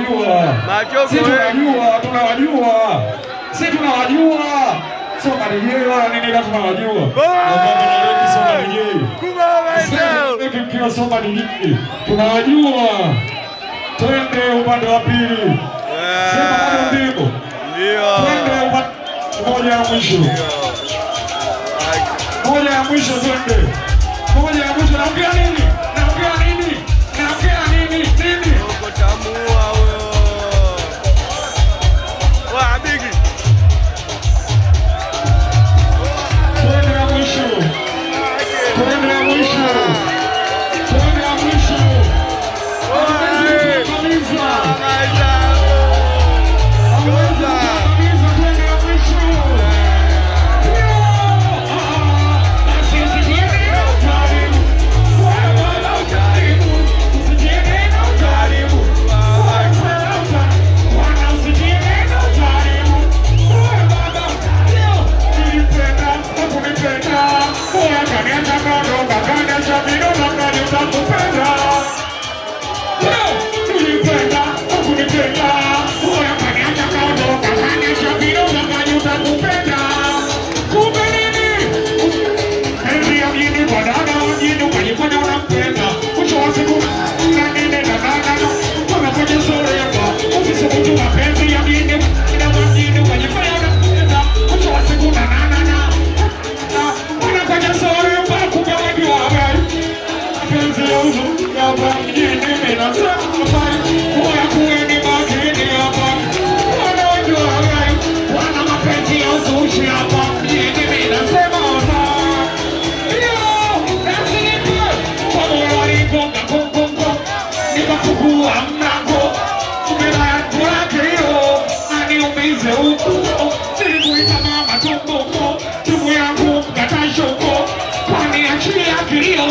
tunawajua. Sisi tunawajua. Sisi tunawajua. Soma nijei wala nini kama tunawajua. Soma nijei. Sisi soma nijei. Tunawajua. Twende upande wa pili. Sema bado ndipo. Ndio. Twende upande moja ya mwisho. Moja ya mwisho twende. Moja ya mwisho naongea nini? Naongea nini? Naongea nini? Nini? Uko tamua huyo. Wa bigi. Twende ya mwisho. Twende ya mwisho. Twende ya mwisho. Kwani achili akilio